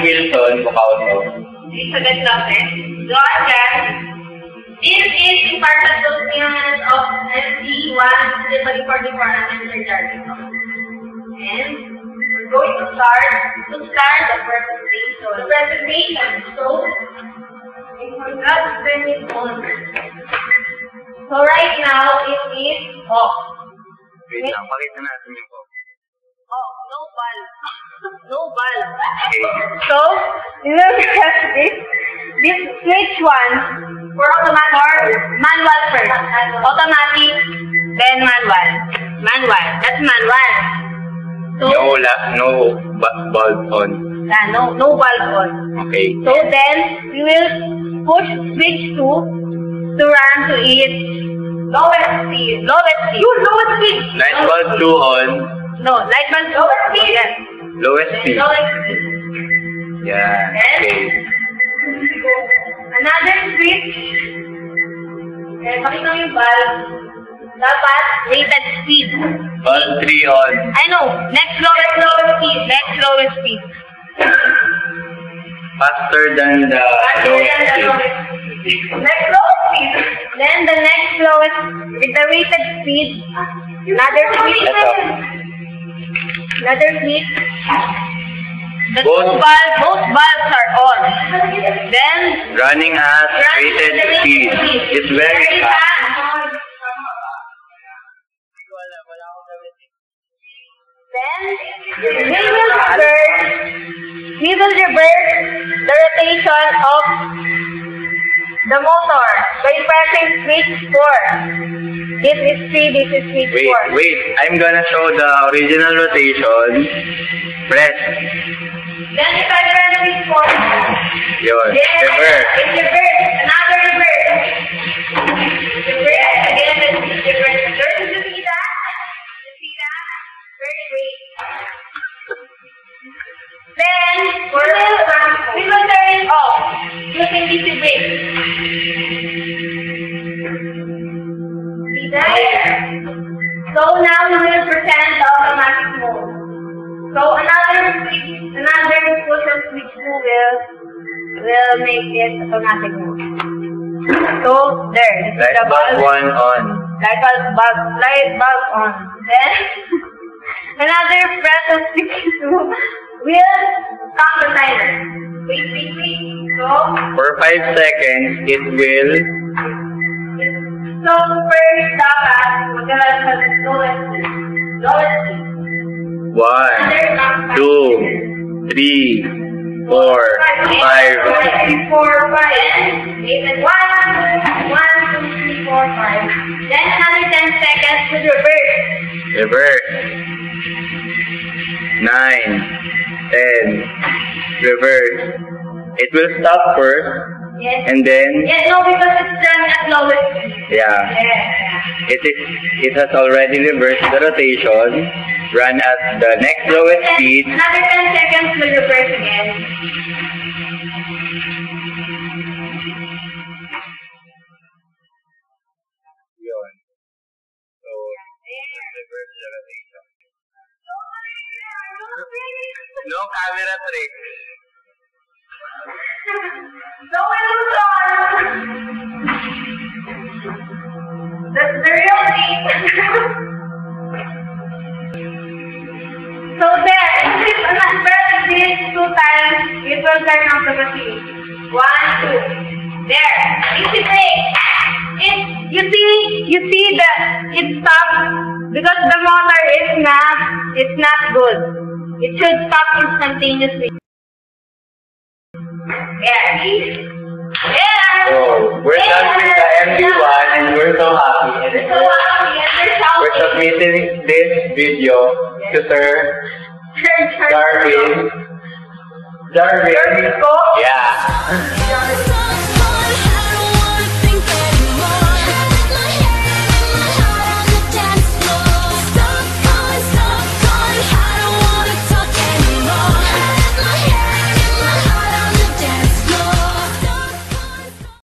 Wilson Bukauto. Sagot natin. Go again. This is the partitions of SD1 for the parameter Jarvis. And we're going to start the presentation. So we got to turn it on. So right now it is off. Wait lang, pakita natin yung off. Oh, no bulb. No bulb. Okay. So, look at this. This switch one for automatic or manual first. Automatic, then manual. Manual. That's manual. So, no bulb on. No bulb on. Okay. So then we will push switch 2 to run to its lowest speed. Lowest speed. Lowest speed. Light bulb 2 on. No, light bulb lowest speed. Yes. Lowest speed. Lowest speed. Yeah. Okay. Another switch. Pakita mo yung bulb. Dapat rated speed. Bulb 3 on. I know. Next lowest speed. Next lowest speed. Faster than the lowest speed. Next lowest speed. Then the next lowest with the rated speed. Another switch. Another switch. Both bulbs are on. Then running at rated speed. It's very fast. Then we will reverse the rotation of the motor by pressing switch 4. This is 3, this is switch 4. Wait, I'm gonna show the original rotation. Press. Then if I press switch 4, yun, reverse. It's reverse. Another reverse. Reverse. Again, it's reverse. Did you see that? You see that? Very great. Then we will turn it off using DC brake. See that? So now we will present the automatic mode. So another push of switch 2 will make it automatic mode. So there, this is the bulb 1 on. Light bulb on. Then another press of switch 2 will stop the timer. Wait. So for 5 seconds, it will. So first dapat magkaroon sa lowest speed. 1, 2, 3, 4, 5. 4, 5. 1, 2, 3, 4, 5. Then another 10 seconds to reverse. Reverse. 9, 10. Reverse. It will stop first. Yes. And then. Yes, no, because it's running at lowest speed. Yeah. It has already reversed the rotation. Run at the next lowest speed. Another 10 seconds to reverse again. Yun. So, reverse the rotation. No camera trick. No illusion. That's the real thing. So there, if you press this 2 times, it will turn off the machine. 1, 2. There. Easy brake. You see that it stops because the motor is not good. It should stop instantaneously. Yeah. So, we're done with the MD1 and we're so happy. And we're submitting this video to Sir Jarvis. Yeah.